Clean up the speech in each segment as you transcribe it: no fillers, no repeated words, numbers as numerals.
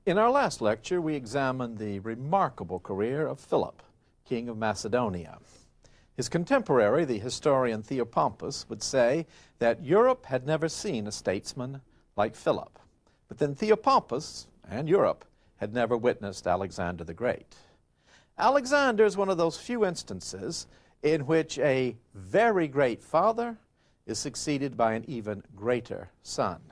In our last lecture, we examined the remarkable career of Philip, king of Macedonia. His contemporary, the historian Theopompus, would say that Europe had never seen a statesman like Philip. But then Theopompus and Europe had never witnessed Alexander the Great. Alexander is one of those few instances in which a very great father is succeeded by an even greater son.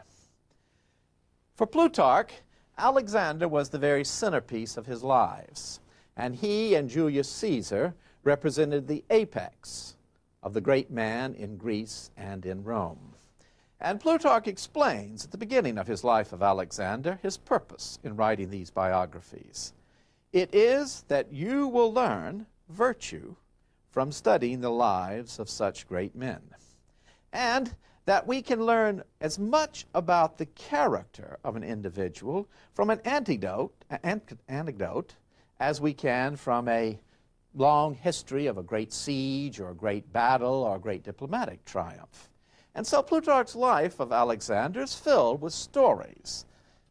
For Plutarch, Alexander was the very centerpiece of his lives, and he and Julius Caesar represented the apex of the great man in Greece and in Rome. And Plutarch explains at the beginning of his life of Alexander his purpose in writing these biographies. It is that you will learn virtue from studying the lives of such great men, and that we can learn as much about the character of an individual from an anecdote as we can from a long history of a great siege or a great battle or a great diplomatic triumph. And so Plutarch's life of Alexander is filled with stories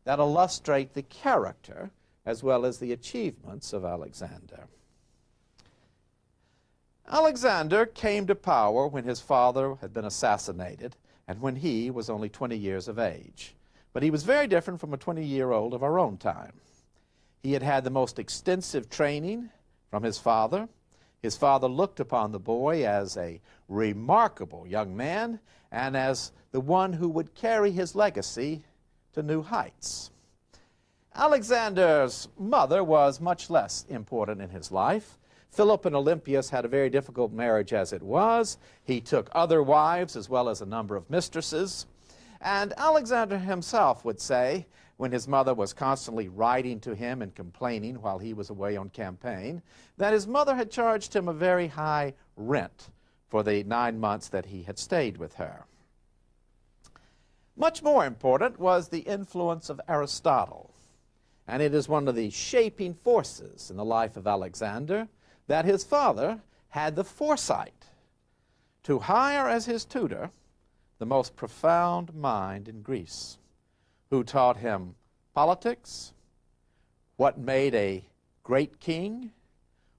that illustrate the character as well as the achievements of Alexander. Alexander came to power when his father had been assassinated and when he was only 20 years of age. But he was very different from a 20-year-old of our own time. He had had the most extensive training from his father. His father looked upon the boy as a remarkable young man and as the one who would carry his legacy to new heights. Alexander's mother was much less important in his life. Philip and Olympias had a very difficult marriage as it was. He took other wives as well as a number of mistresses. And Alexander himself would say, when his mother was constantly writing to him and complaining while he was away on campaign, that his mother had charged him a very high rent for the 9 months that he had stayed with her. Much more important was the influence of Aristotle. And it is one of the shaping forces in the life of Alexander that his father had the foresight to hire as his tutor the most profound mind in Greece, who taught him politics, what made a great king,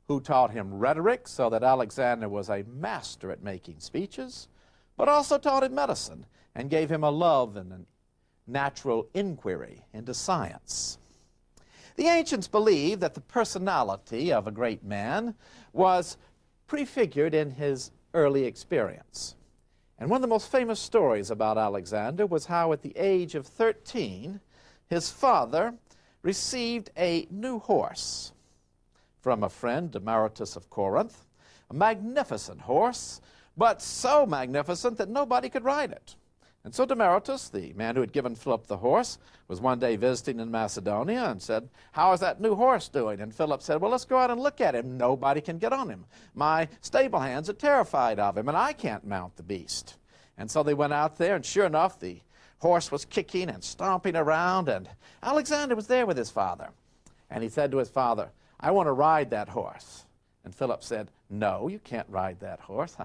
who taught him rhetoric so that Alexander was a master at making speeches, but also taught him medicine and gave him a love and a natural inquiry into science. The ancients believed that the personality of a great man was prefigured in his early experience. And one of the most famous stories about Alexander was how at the age of 13, his father received a new horse from a friend, Demaratus of Corinth, a magnificent horse, but so magnificent that nobody could ride it. And so Demaratus, the man who had given Philip the horse, was one day visiting in Macedonia and said, "How is that new horse doing?" And Philip said, "Well, let's go out and look at him. Nobody can get on him. My stable hands are terrified of him, and I can't mount the beast." And so they went out there, and sure enough, the horse was kicking and stomping around, and Alexander was there with his father. And he said to his father, "I want to ride that horse." And Philip said, "No, you can't ride that horse."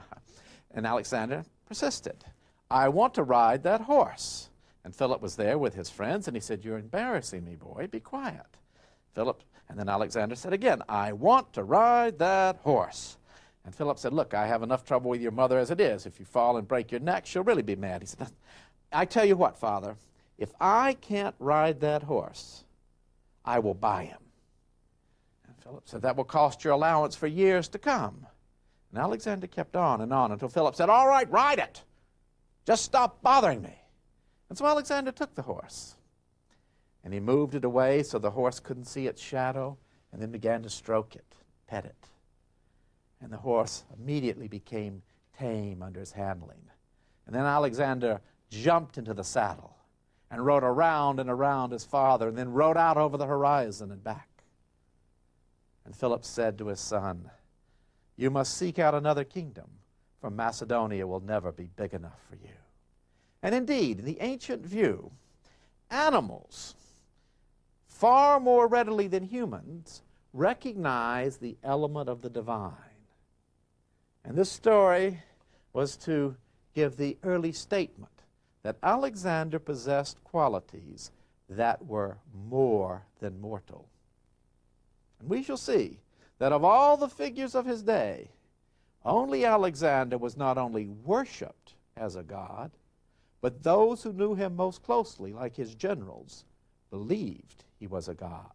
And Alexander persisted. "I want to ride that horse." And Philip was there with his friends, and he said, "You're embarrassing me, boy. Be quiet." And then Alexander said again, "I want to ride that horse." And Philip said, "Look, I have enough trouble with your mother as it is. If you fall and break your neck, she'll really be mad." He said, "I tell you what, Father, if I can't ride that horse, I will buy him." And Philip said, "That will cost your allowance for years to come." And Alexander kept on until Philip said, "All right, ride it. Just stop bothering me." And so Alexander took the horse, and he moved it away so the horse couldn't see its shadow, and then began to stroke it, pet it. And the horse immediately became tame under his handling. And then Alexander jumped into the saddle and rode around and around his father, and then rode out over the horizon and back. And Philip said to his son, "You must seek out another kingdom, for Macedonia will never be big enough for you." And indeed, in the ancient view, animals, far more readily than humans, recognize the element of the divine. And this story was to give the early statement that Alexander possessed qualities that were more than mortal. And we shall see that of all the figures of his day, only Alexander was not only worshipped as a god, but those who knew him most closely, like his generals, believed he was a god.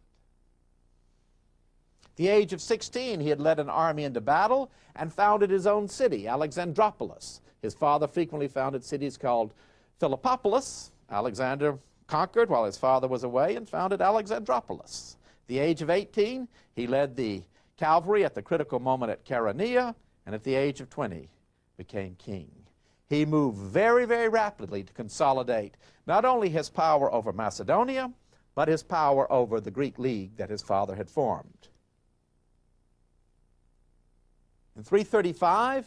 At the age of 16, he had led an army into battle and founded his own city, Alexandropolis. His father frequently founded cities called Philippopolis. Alexander conquered while his father was away and founded Alexandropolis. At the age of 18, he led the cavalry at the critical moment at Chaeronea, and at the age of 20, became king. He moved very, very rapidly to consolidate not only his power over Macedonia, but his power over the Greek League that his father had formed. In 335,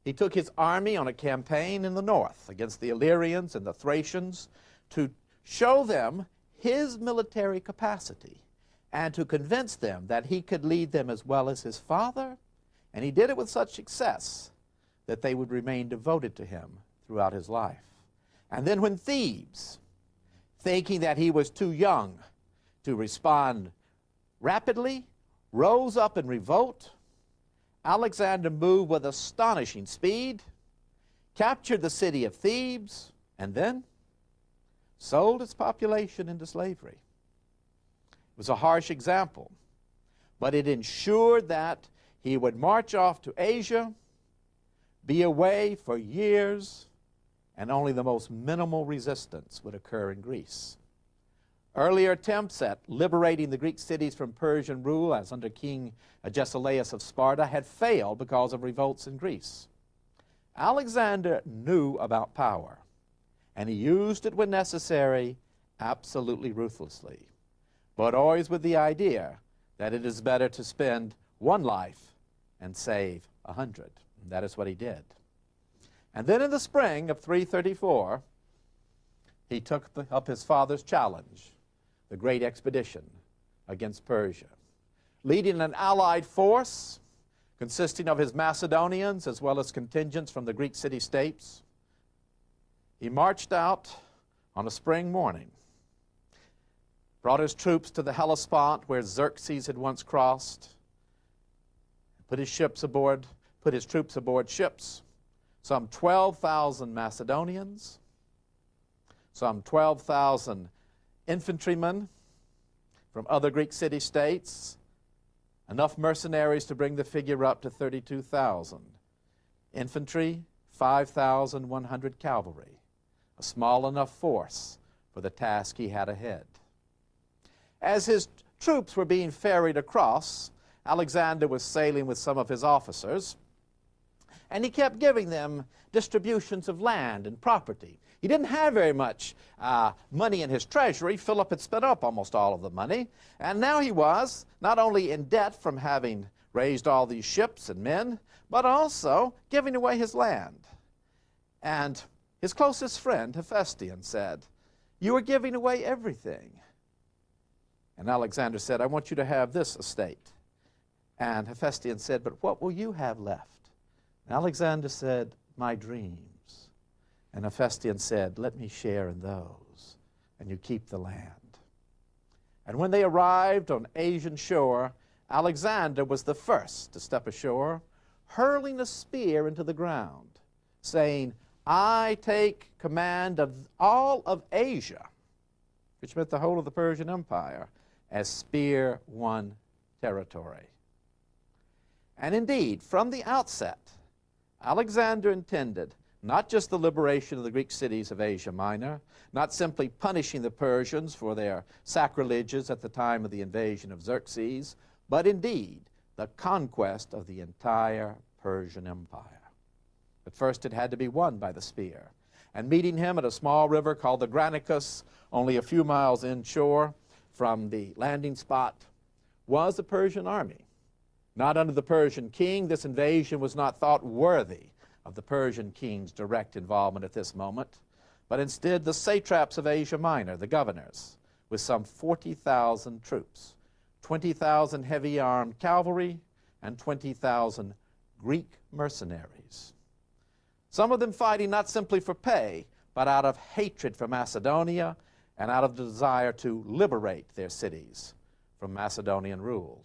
he took his army on a campaign in the north against the Illyrians and the Thracians to show them his military capacity and to convince them that he could lead them as well as his father, and he did it with such success that they would remain devoted to him throughout his life. And then when Thebes, thinking that he was too young to respond rapidly, rose up in revolt, Alexander moved with astonishing speed, captured the city of Thebes, and then sold its population into slavery. It was a harsh example, but it ensured that he would march off to Asia, be away for years, and only the most minimal resistance would occur in Greece. Earlier attempts at liberating the Greek cities from Persian rule, as under King Agesilaus of Sparta, had failed because of revolts in Greece. Alexander knew about power, and he used it when necessary, absolutely ruthlessly, but always with the idea that it is better to spend one life and save 100. And that is what he did. And then in the spring of 334, he took up his father's challenge, the great expedition against Persia. Leading an allied force consisting of his Macedonians as well as contingents from the Greek city-states, he marched out on a spring morning, brought his troops to the Hellespont where Xerxes had once crossed, put his troops aboard ships, some 12,000 Macedonians, some 12,000 infantrymen from other Greek city-states, enough mercenaries to bring the figure up to 32,000. Infantry, 5,100 cavalry, a small enough force for the task he had ahead. As his troops were being ferried across, Alexander was sailing with some of his officers, and he kept giving them distributions of land and property. He didn't have very much money in his treasury. Philip had spent up almost all of the money, and now he was not only in debt from having raised all these ships and men, but also giving away his land. And his closest friend, Hephaestion, said, "You are giving away everything." And Alexander said, "I want you to have this estate." And Hephaestion said, "But what will you have left?" And Alexander said, "My dreams." And Hephaestion said, "Let me share in those, and you keep the land." And when they arrived on Asian shore, Alexander was the first to step ashore, hurling a spear into the ground, saying, "I take command of all of Asia," which meant the whole of the Persian Empire, as spear won territory. And indeed, from the outset, Alexander intended not just the liberation of the Greek cities of Asia Minor, not simply punishing the Persians for their sacrileges at the time of the invasion of Xerxes, but indeed the conquest of the entire Persian Empire. But first it had to be won by the spear. And meeting him at a small river called the Granicus, only a few miles inshore from the landing spot, was the Persian army. Not under the Persian king, this invasion was not thought worthy of the Persian king's direct involvement at this moment, but instead the satraps of Asia Minor, the governors, with some 40,000 troops, 20,000 heavy armed cavalry, and 20,000 Greek mercenaries. Some of them fighting not simply for pay, but out of hatred for Macedonia and out of the desire to liberate their cities from Macedonian rule.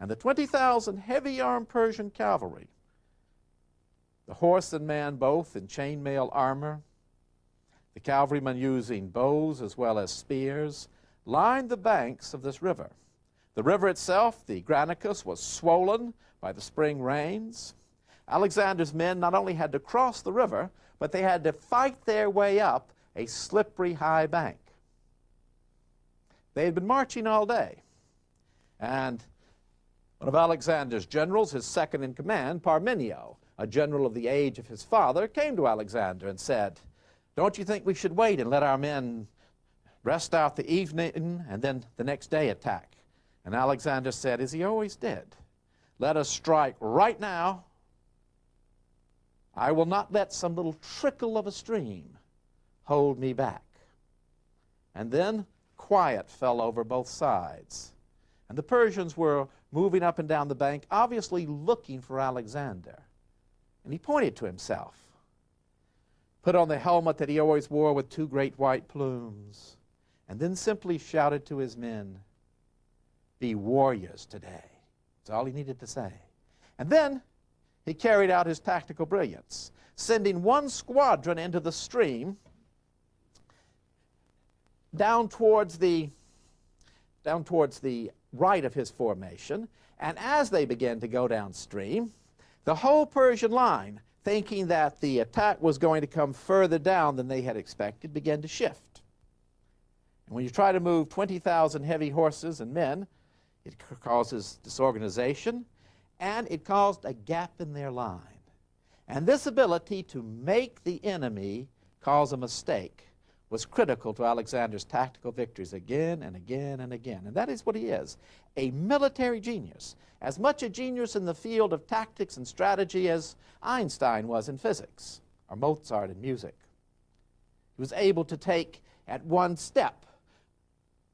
And the 20,000 heavy-armed Persian cavalry, the horse and man both in chainmail armor, the cavalrymen using bows as well as spears, lined the banks of this river. The river itself, the Granicus, was swollen by the spring rains. Alexander's men not only had to cross the river, but they had to fight their way up a slippery high bank. They had been marching all day, and one of Alexander's generals, his second in command, Parmenio, a general of the age of his father, came to Alexander and said, "Don't you think we should wait and let our men rest out the evening and then the next day attack?" And Alexander said, as he always did, "Let us strike right now. I will not let some little trickle of a stream hold me back." And then quiet fell over both sides. And the Persians were moving up and down the bank, obviously looking for Alexander. And he pointed to himself, put on the helmet that he always wore with two great white plumes, and then simply shouted to his men, "Be warriors today." That's all he needed to say. And then he carried out his tactical brilliance, sending one squadron into the stream down towards the right of his formation, and as they began to go downstream, the whole Persian line, thinking that the attack was going to come further down than they had expected, began to shift. And when you try to move 20,000 heavy horses and men, it causes disorganization, and it caused a gap in their line. And this ability to make the enemy cause a mistake was critical to Alexander's tactical victories again and again and again. And that is what he is, a military genius, as much a genius in the field of tactics and strategy as Einstein was in physics, or Mozart in music. He was able to take at one step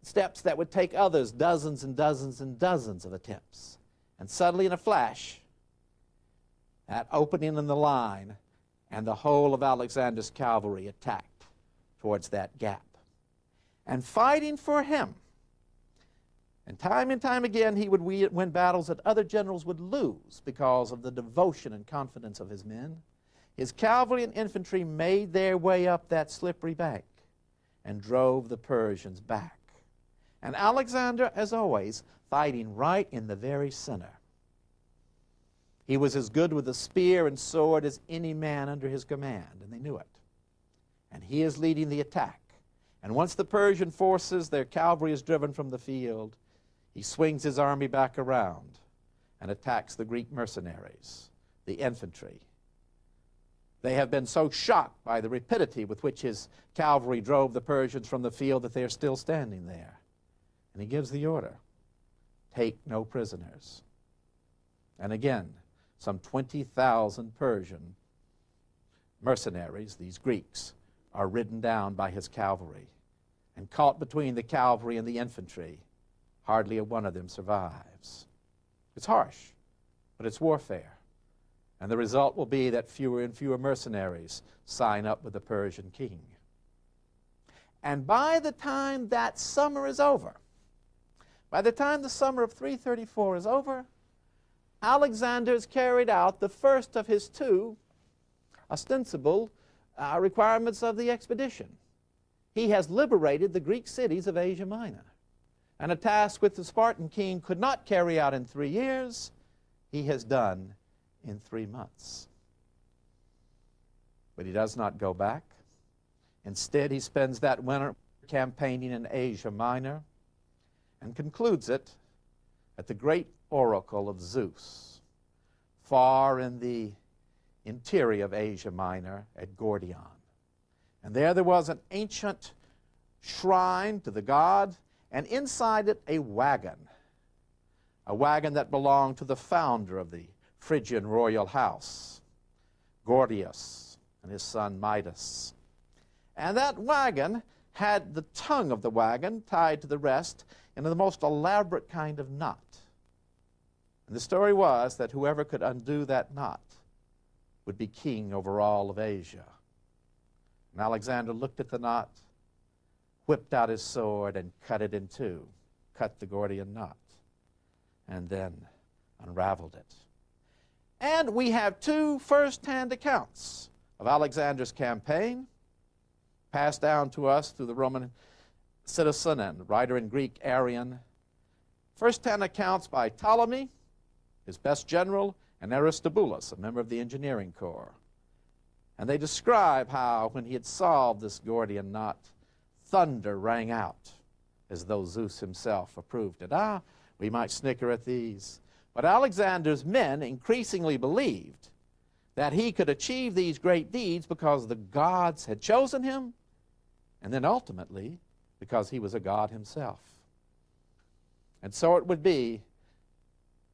steps that would take others dozens and dozens and dozens of attempts. And suddenly, in a flash, that opening in the line, and the whole of Alexander's cavalry attacked towards that gap. And fighting for him, and time again he would win battles that other generals would lose because of the devotion and confidence of his men. His cavalry and infantry made their way up that slippery bank and drove the Persians back. And Alexander, as always, fighting right in the very center. He was as good with the spear and sword as any man under his command, and they knew it. And he is leading the attack. And once the Persian forces, their cavalry is driven from the field, he swings his army back around and attacks the Greek mercenaries, the infantry. They have been so shocked by the rapidity with which his cavalry drove the Persians from the field that they are still standing there. And he gives the order, "Take no prisoners." And again, some 20,000 Persian mercenaries, these Greeks, are ridden down by his cavalry. And caught between the cavalry and the infantry, hardly a one of them survives. It's harsh, but it's warfare. And the result will be that fewer and fewer mercenaries sign up with the Persian king. And by the time that summer is over, by the time the summer of 334 is over, Alexander has carried out the first of his two ostensible requirements of the expedition. He has liberated the Greek cities of Asia Minor. And a task which the Spartan king could not carry out in 3 years, he has done in 3 months. But he does not go back. Instead, he spends that winter campaigning in Asia Minor and concludes it at the great oracle of Zeus, far in the interior of Asia Minor at Gordion. And there was an ancient shrine to the god, and inside it a wagon that belonged to the founder of the Phrygian royal house, Gordius, and his son Midas. And that wagon had the tongue of the wagon tied to the rest in the most elaborate kind of knot. And the story was that whoever could undo that knot would be king over all of Asia. And Alexander looked at the knot, whipped out his sword and cut it in two, cut the Gordian knot, and then unraveled it. And we have two first-hand accounts of Alexander's campaign, passed down to us through the Roman citizen and writer in Greek, Arrian. First-hand accounts by Ptolemy, his best general, and Aristobulus, a member of the engineering corps. And they describe how, when he had solved this Gordian knot, thunder rang out, as though Zeus himself approved it. We might snicker at these. But Alexander's men increasingly believed that he could achieve these great deeds because the gods had chosen him, and then ultimately because he was a god himself. And so it would be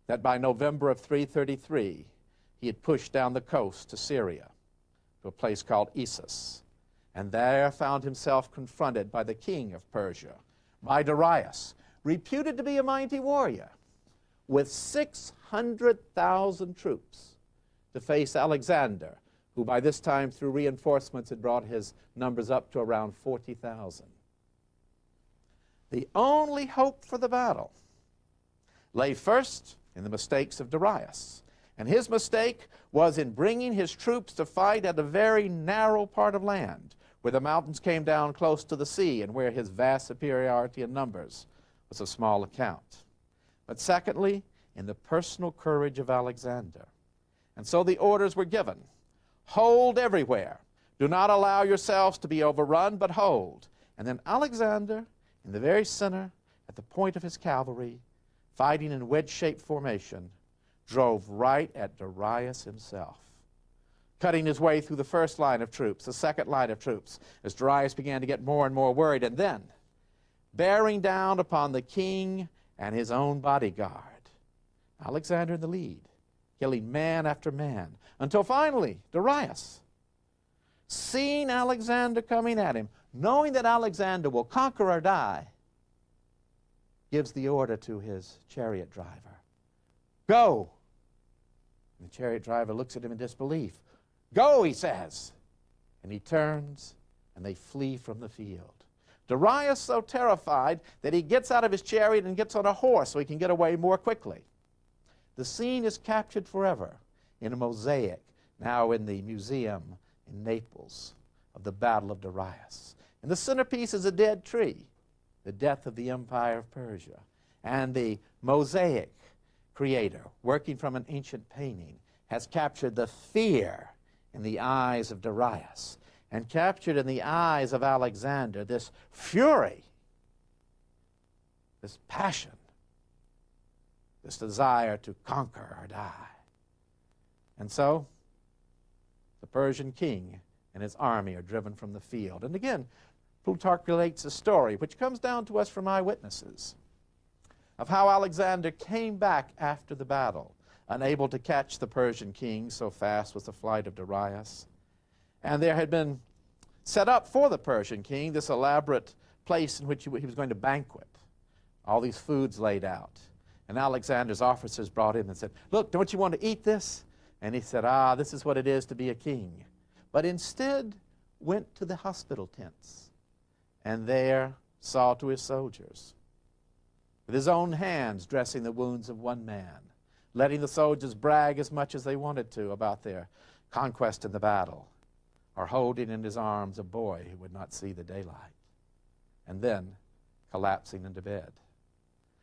that by November of 333, he had pushed down the coast to Syria, to a place called Issus, and there found himself confronted by the king of Persia, by Darius, reputed to be a mighty warrior, with 600,000 troops to face Alexander, who by this time, through reinforcements, had brought his numbers up to around 40,000. The only hope for the battle lay first in the mistakes of Darius. And his mistake was in bringing his troops to fight at a very narrow part of land, where the mountains came down close to the sea and where his vast superiority in numbers was of small account. But secondly, in the personal courage of Alexander. And so the orders were given. Hold everywhere. Do not allow yourselves to be overrun, but hold. And then Alexander, in the very center, at the point of his cavalry, fighting in wedge-shaped formation, drove right at Darius himself, cutting his way through the first line of troops, the second line of troops, as Darius began to get more and more worried, and then bearing down upon the king and his own bodyguard. Alexander in the lead, killing man after man, until finally Darius, seeing Alexander coming at him, knowing that Alexander will conquer or die, gives the order to his chariot driver, "Go." And the chariot driver looks at him in disbelief. "Go," he says. And he turns, and they flee from the field. Darius so terrified that he gets out of his chariot and gets on a horse so he can get away more quickly. The scene is captured forever in a mosaic now in the museum in Naples of the Battle of Darius. And the centerpiece is a dead tree, the death of the Empire of Persia. And the mosaic creator, working from an ancient painting, has captured the fear in the eyes of Darius and captured in the eyes of Alexander this fury, this passion, this desire to conquer or die. And so the Persian king and his army are driven from the field. And again, Plutarch relates a story which comes down to us from eyewitnesses of how Alexander came back after the battle, unable to catch the Persian king, so fast was the flight of Darius. And there had been set up for the Persian king this elaborate place in which he was going to banquet, all these foods laid out. And Alexander's officers brought him and said, "Look, don't you want to eat this?" And he said, "This is what it is to be a king." But instead went to the hospital tents and there saw to his soldiers, with his own hands dressing the wounds of one man, letting the soldiers brag as much as they wanted to about their conquest in the battle, or holding in his arms a boy who would not see the daylight, and then collapsing into bed.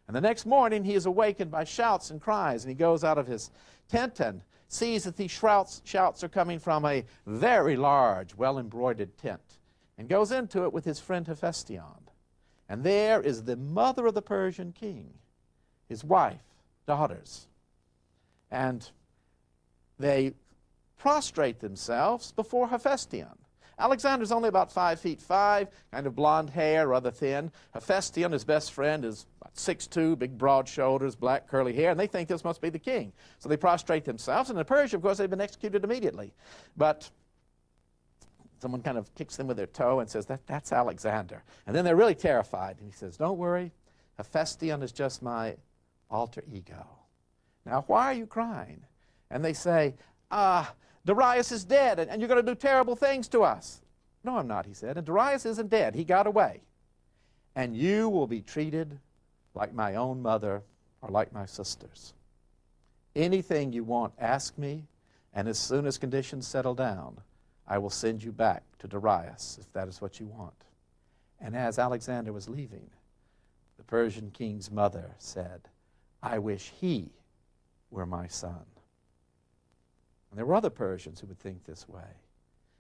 And the next morning he is awakened by shouts and cries, and he goes out of his tent and sees that these shouts are coming from a very large, well-embroidered tent, and goes into it with his friend Hephaestion. And there is the mother of the Persian king, his wife, daughters. And they prostrate themselves before Hephaestion. Alexander's only about 5'5", kind of blonde hair, rather thin. Hephaestion, his best friend, is about 6'2", big broad shoulders, black curly hair, and they think this must be the king. So they prostrate themselves, and in Persia, of course, they've been executed immediately. But someone kind of kicks them with their toe and says, that's Alexander. And then they're really terrified, and he says, "Don't worry, Hephaestion is just my alter ego. Now, why are you crying?" And they say, "Darius is dead, and you're going to do terrible things to us." "No, I'm not," he said. "And Darius isn't dead. He got away. and you will be treated like my own mother or like my sisters. Anything you want, ask me, and as soon as conditions settle down, I will send you back to Darius, if that is what you want." And as Alexander was leaving, the Persian king's mother said, "I wish he were my son." And there were other Persians who would think this way,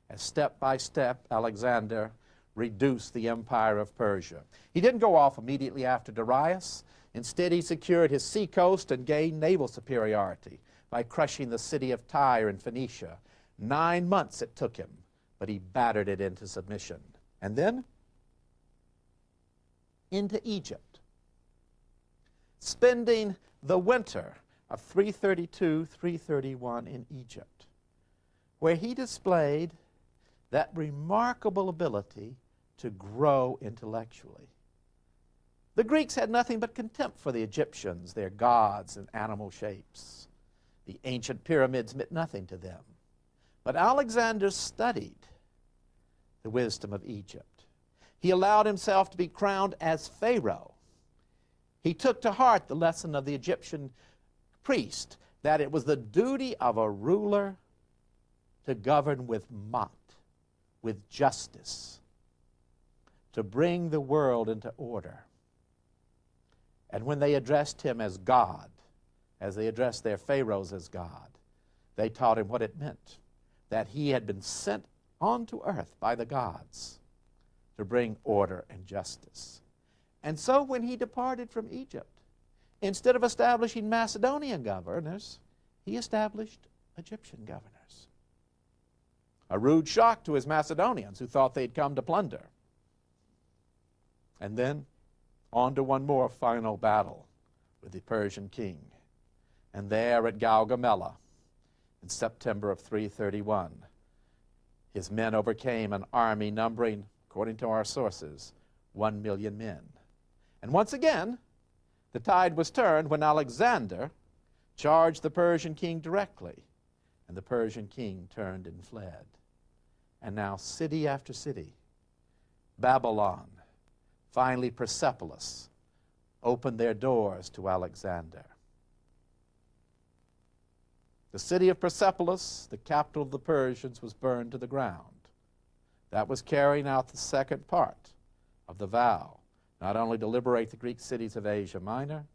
as step by step Alexander reduced the empire of Persia. He didn't go off immediately after Darius. Instead, he secured his seacoast and gained naval superiority by crushing the city of Tyre in Phoenicia. 9 months it took him, but he battered it into submission. And then into Egypt, spending the winter of 332-331 in Egypt, where he displayed that remarkable ability to grow intellectually. The Greeks had nothing but contempt for the Egyptians, their gods and animal shapes. The ancient pyramids meant nothing to them. But Alexander studied the wisdom of Egypt. He allowed himself to be crowned as Pharaoh. He took to heart the lesson of the Egyptian priest, that it was the duty of a ruler to govern with might, with justice, to bring the world into order. And when they addressed him as God, as they addressed their pharaohs as God, they taught him what it meant, that he had been sent onto earth by the gods to bring order and justice. And so when he departed from Egypt, instead of establishing Macedonian governors, he established Egyptian governors. A rude shock to his Macedonians, who thought they'd come to plunder. And then on to one more final battle with the Persian king. And there at Gaugamela, in September of 331, his men overcame an army numbering, according to our sources, 1 million men. And once again, the tide was turned when Alexander charged the Persian king directly, and the Persian king turned and fled. And now city after city, Babylon, finally Persepolis, opened their doors to Alexander. The city of Persepolis, the capital of the Persians, was burned to the ground. That was carrying out the second part of the vow, not only to liberate the Greek cities of Asia Minor,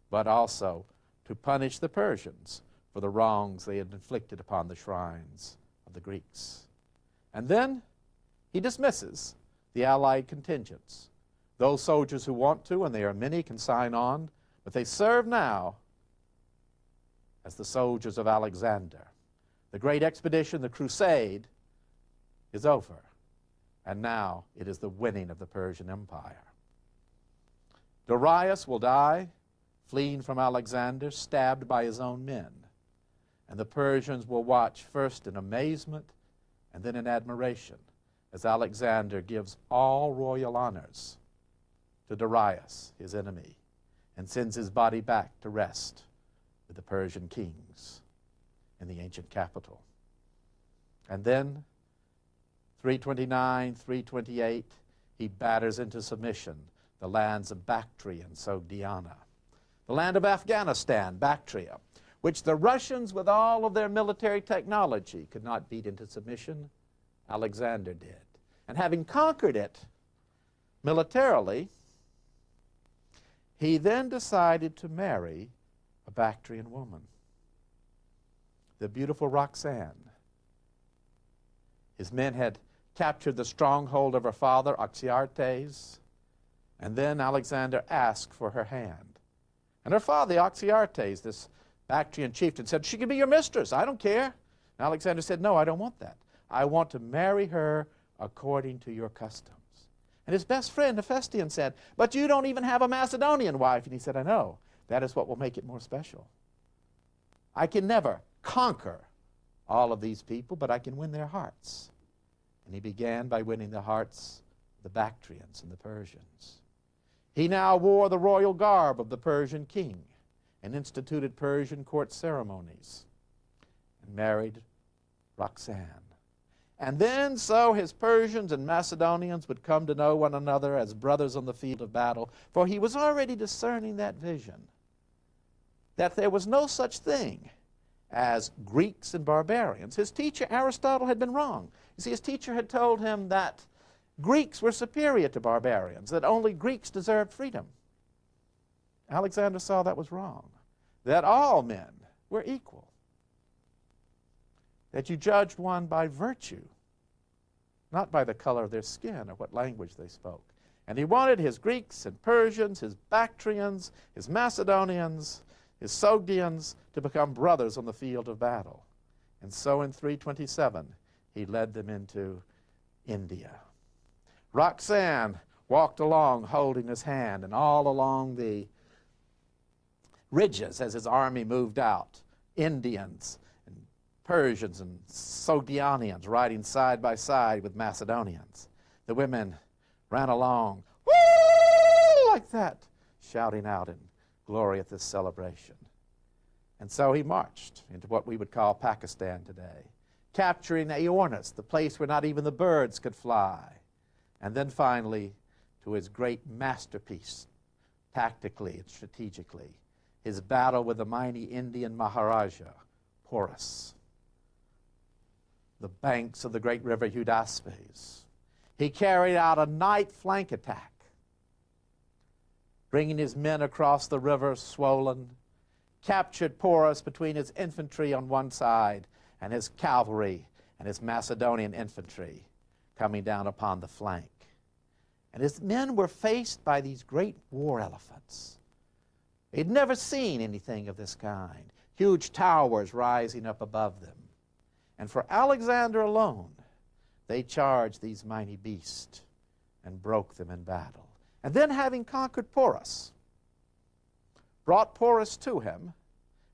but also to punish the Persians for the wrongs they had inflicted upon the shrines of the Greeks. And then he dismisses the allied contingents. Those soldiers who want to, and there are many, can sign on, but they serve now as the soldiers of Alexander. The great expedition, the crusade, is over, and now it is the winning of the Persian Empire. Darius will die, fleeing from Alexander, stabbed by his own men. And the Persians will watch first in amazement and then in admiration as Alexander gives all royal honors to Darius, his enemy, and sends his body back to rest with the Persian kings in the ancient capital. And then, 329, 328, he batters into submission the lands of Bactria and Sogdiana, the land of Afghanistan, Bactria, which the Russians, with all of their military technology, could not beat into submission. Alexander did. And having conquered it militarily, he then decided to marry a Bactrian woman, the beautiful Roxanne. His men had captured the stronghold of her father, Oxyartes, and then Alexander asked for her hand. And her father, Oxyartes, this Bactrian chieftain, said, "She can be your mistress, I don't care." And Alexander said, "No, I don't want that. I want to marry her according to your customs." And his best friend, Hephaestion, said, "But you don't even have a Macedonian wife." And he said, "I know. That is what will make it more special. I can never conquer all of these people, but I can win their hearts." And he began by winning the hearts of the Bactrians and the Persians. He now wore the royal garb of the Persian king and instituted Persian court ceremonies and married Roxanne. And then so his Persians and Macedonians would come to know one another as brothers on the field of battle, for he was already discerning that vision, that there was no such thing as Greeks and barbarians. His teacher Aristotle had been wrong. You see, his teacher had told him that Greeks were superior to barbarians, that only Greeks deserved freedom. Alexander saw that was wrong, that all men were equal, that you judged one by virtue, not by the color of their skin or what language they spoke. And he wanted his Greeks and Persians, his Bactrians, his Macedonians, his Sogdians to become brothers on the field of battle. And so in 327, he led them into India. Roxanne walked along holding his hand, and all along the ridges as his army moved out, Indians and Persians and Sogdianians riding side by side with Macedonians. The women ran along, woo, like that, shouting out in glory at this celebration. And so he marched into what we would call Pakistan today, capturing Aornis, the place where not even the birds could fly. And then finally to his great masterpiece, tactically and strategically, his battle with the mighty Indian Maharaja, Porus, the banks of the great river Hydaspes. He carried out a night flank attack, bringing his men across the river swollen, captured Porus between his infantry on one side and his cavalry and his Macedonian infantry coming down upon the flank. And his men were faced by these great war elephants. They'd never seen anything of this kind, huge towers rising up above them. And for Alexander alone, they charged these mighty beasts and broke them in battle. And then, having conquered Porus, brought Porus to him,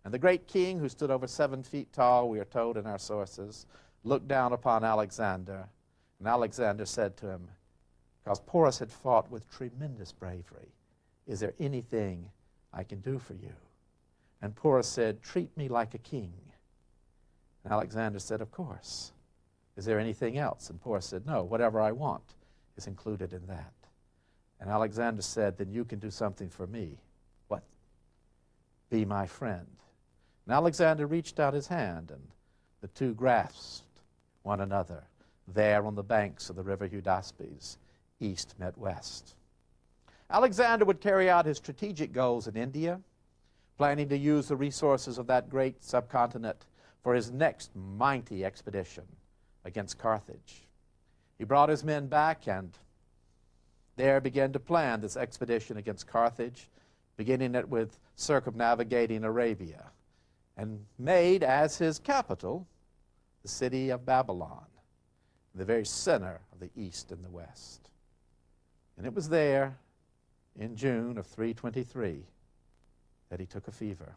and the great king, who stood over 7 feet tall, we are told in our sources, looked down upon Alexander, and Alexander said to him, because Porus had fought with tremendous bravery, "Is there anything I can do for you?" And Porus said, "Treat me like a king." And Alexander said, "Of course. Is there anything else?" And Porus said, "No, whatever I want is included in that." And Alexander said, "Then you can do something for me." "What?" "Be my friend." And Alexander reached out his hand, and the two grasped one another there on the banks of the river Hydaspes. East met west. Alexander would carry out his strategic goals in India, planning to use the resources of that great subcontinent for his next mighty expedition against Carthage. He brought his men back and there began to plan this expedition against Carthage, beginning it with circumnavigating Arabia, and made as his capital the city of Babylon, the very center of the East and the West. And it was there in June of 323 that he took a fever.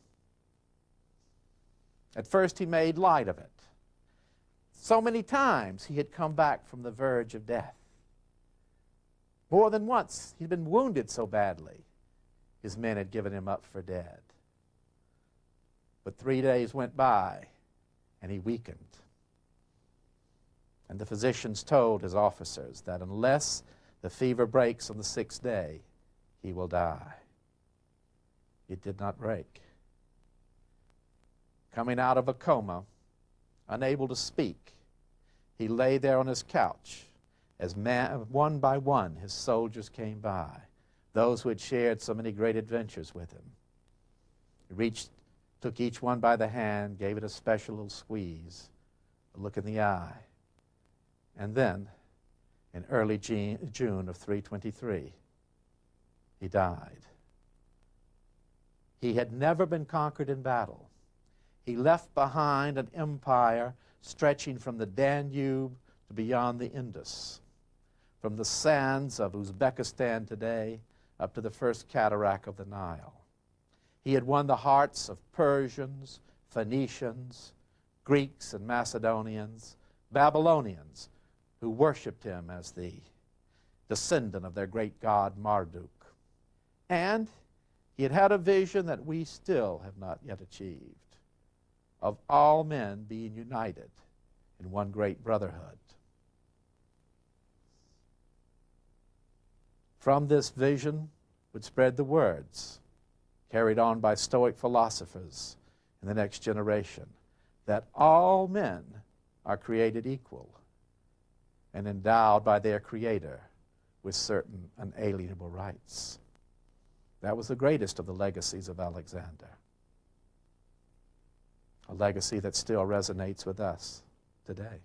At first he made light of it. So many times he had come back from the verge of death. More than once he'd been wounded so badly his men had given him up for dead. But 3 days went by and he weakened. And the physicians told his officers that unless the fever breaks on the 6th day, he will die. It did not break. Coming out of a coma, unable to speak, he lay there on his couch as one by one his soldiers came by, those who had shared so many great adventures with him. He took each one by the hand, gave it a special little squeeze, a look in the eye, and then in early June of 323, he died. He had never been conquered in battle. He left behind an empire stretching from the Danube to beyond the Indus, from the sands of Uzbekistan today up to the first cataract of the Nile. He had won the hearts of Persians, Phoenicians, Greeks and Macedonians, Babylonians, who worshipped him as the descendant of their great god Marduk. And he had had a vision that we still have not yet achieved, of all men being united in one great brotherhood. From this vision would spread the words, carried on by Stoic philosophers in the next generation, that all men are created equal and endowed by their Creator with certain unalienable rights. That was the greatest of the legacies of Alexander, a legacy that still resonates with us today.